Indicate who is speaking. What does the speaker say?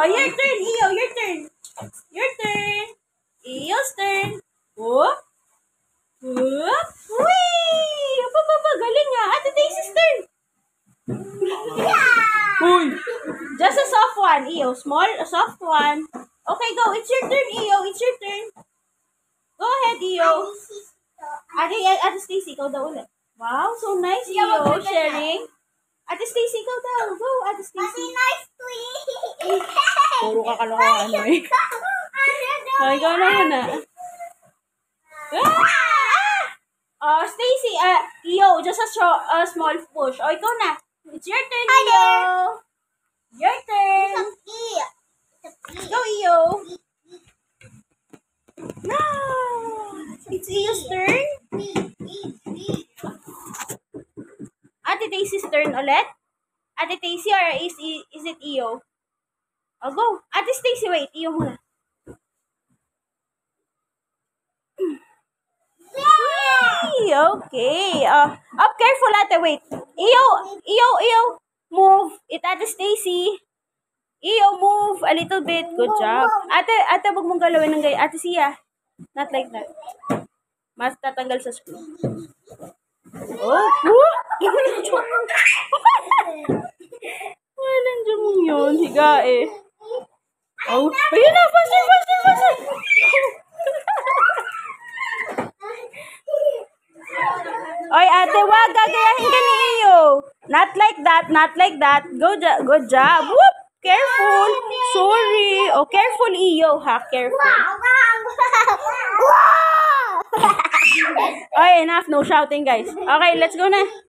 Speaker 1: Oh, your turn, Iyo. Your turn. Your turn. Iyo's turn. Whoop. Whoop. Whee! Papa, galing nga. Ate Daisy's turn. Uy. Just a soft one, Iyo. Small, a soft one. Okay, go. It's your turn, Iyo. It's your turn. Go ahead, Iyo. Ate Stacy, ikaw daw ulit. Wow, so nice, Iyo. Sharing. Ate Stacy, ikaw daw. Go, Ate Stacy.
Speaker 2: Nice to eat.
Speaker 1: Puro ka kalokohan, eh. Oh, ikaw na muna. Oh, Stacy, Iyo, just a small push. Oh, ikaw na. It's your turn, Iyo. Your turn. Go, Iyo. No! It's Iyo's turn. Ate Daisy's turn ulit. Ate Daisy, or is it Iyo? Oh, go. Ate Stacy, wait. Iyo muna. Okay. Careful, ate. Wait. Iyo. Move. It, Ate Stacy. Iyo, move a little bit. Good job. Ate, wag mong galawin ng ganyan. Ate Sia. Not like that. Mas tatanggal sa screw. Oh. Walang dyan yun. Higa eh. Oh. Ayun na. Faster. Oy, ate, wag gagayahin ka ni Iyo. Not like that. Good job. Whoop. Careful. Sorry. Oh, careful, Iyo, ha? Careful. Oy, enough. No shouting, guys. Okay, let's go na.